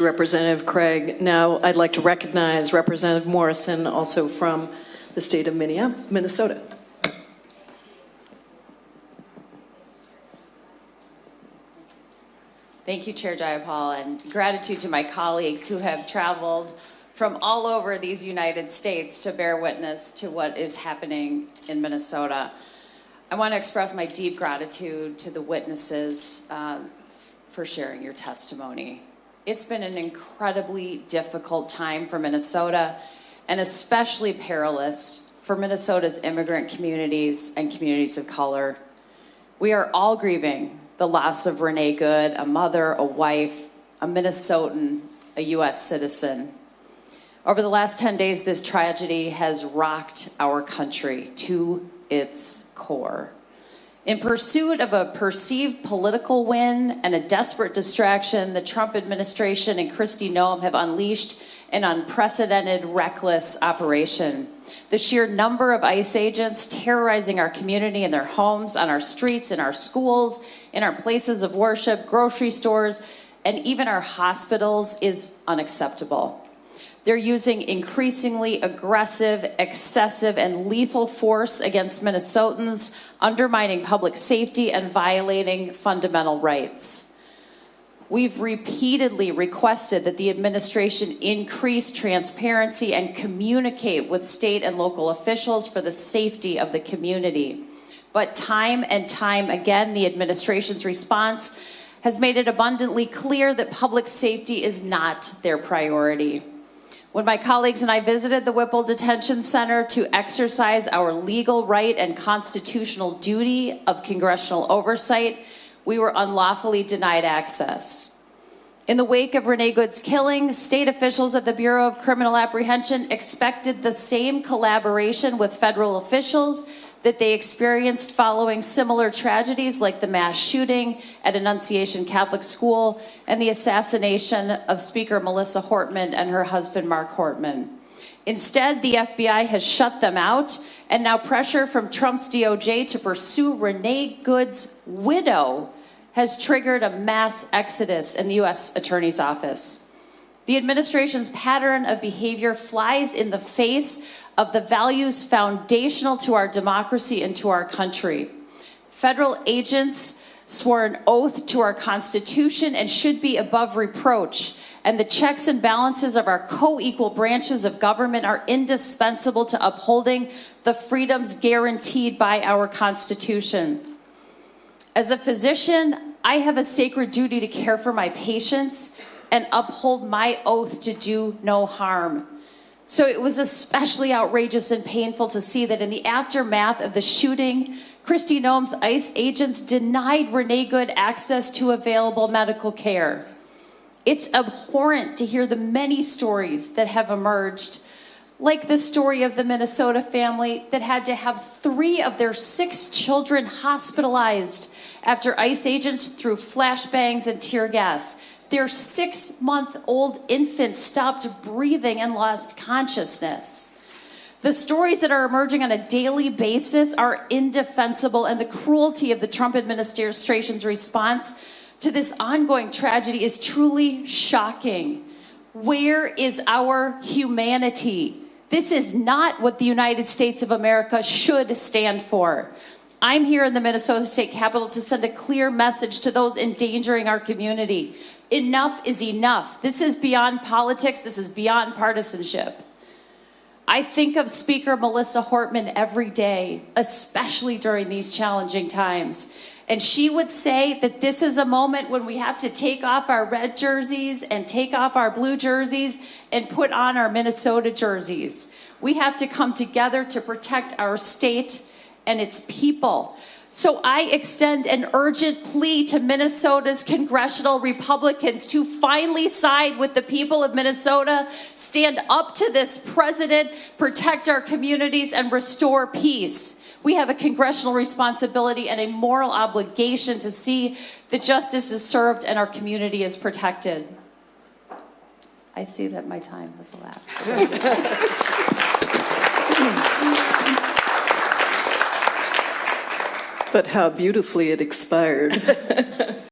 Representative Craig. Now I'd like to recognize Representative Morrison, also from the state of Minnesota. Thank you, Chair Jayapal, and gratitude to my colleagues who have traveled from all over these United States to bear witness to what is happening in Minnesota. I want to express my deep gratitude to the witnesses for sharing your testimony. It's been an incredibly difficult time for Minnesota, and especially perilous for Minnesota's immigrant communities and communities of color. We are all grieving the loss of Renee Good, a mother, a wife, a Minnesotan, a U.S. citizen. Over the last 10 days, this tragedy has rocked our country to its core. In pursuit of a perceived political win and a desperate distraction, the Trump administration and Kristi Noem have unleashed an unprecedented, reckless operation. The sheer number of ICE agents terrorizing our community in their homes, on our streets, in our schools, in our places of worship, grocery stores, and even our hospitals is unacceptable. They're using increasingly aggressive, excessive, and lethal force against Minnesotans, undermining public safety and violating fundamental rights. We've repeatedly requested that the administration increase transparency and communicate with state and local officials for the safety of the community. But time and time again, the administration's response has made it abundantly clear that public safety is not their priority. When my colleagues and I visited the Whipple Detention Center to exercise our legal right and constitutional duty of congressional oversight, we were unlawfully denied access. In the wake of Renee Good's killing, state officials at the Bureau of Criminal Apprehension expected the same collaboration with federal officials that they experienced following similar tragedies like the mass shooting at Annunciation Catholic School and the assassination of Speaker Melissa Hortman and her husband Mark Hortman. Instead, the FBI has shut them out, and now pressure from Trump's DOJ to pursue Renee Good's widow has triggered a mass exodus in the U.S. Attorney's Office. The administration's pattern of behavior flies in the face of the values foundational to our democracy and to our country. Federal agents swore an oath to our Constitution and should be above reproach, and the checks and balances of our co-equal branches of government are indispensable to upholding the freedoms guaranteed by our Constitution. As a physician, I have a sacred duty to care for my patients and uphold my oath to do no harm. So it was especially outrageous and painful to see that in the aftermath of the shooting, Kristi Noem's ICE agents denied Renee Good access to available medical care. It's abhorrent to hear the many stories that have emerged, like the story of the Minnesota family that had to have 3 of their 6 children hospitalized after ICE agents threw flashbangs and tear gas. Their 6-month-old infant stopped breathing and lost consciousness. The stories that are emerging on a daily basis are indefensible, and the cruelty of the Trump administration's response to this ongoing tragedy is truly shocking. Where is our humanity? This is not what the United States of America should stand for. I'm here in the Minnesota State Capitol to send a clear message to those endangering our community. Enough is enough. This is beyond politics. This is beyond partisanship. I think of Speaker Melissa Hortman every day, especially during these challenging times. And she would say that this is a moment when we have to take off our red jerseys and take off our blue jerseys and put on our Minnesota jerseys. We have to come together to protect our state and its people. So I extend an urgent plea to Minnesota's congressional Republicans to finally side with the people of Minnesota, stand up to this president, protect our communities, and restore peace. We have a congressional responsibility and a moral obligation to see that justice is served and our community is protected. I see that my time has elapsed. But how beautifully it expired.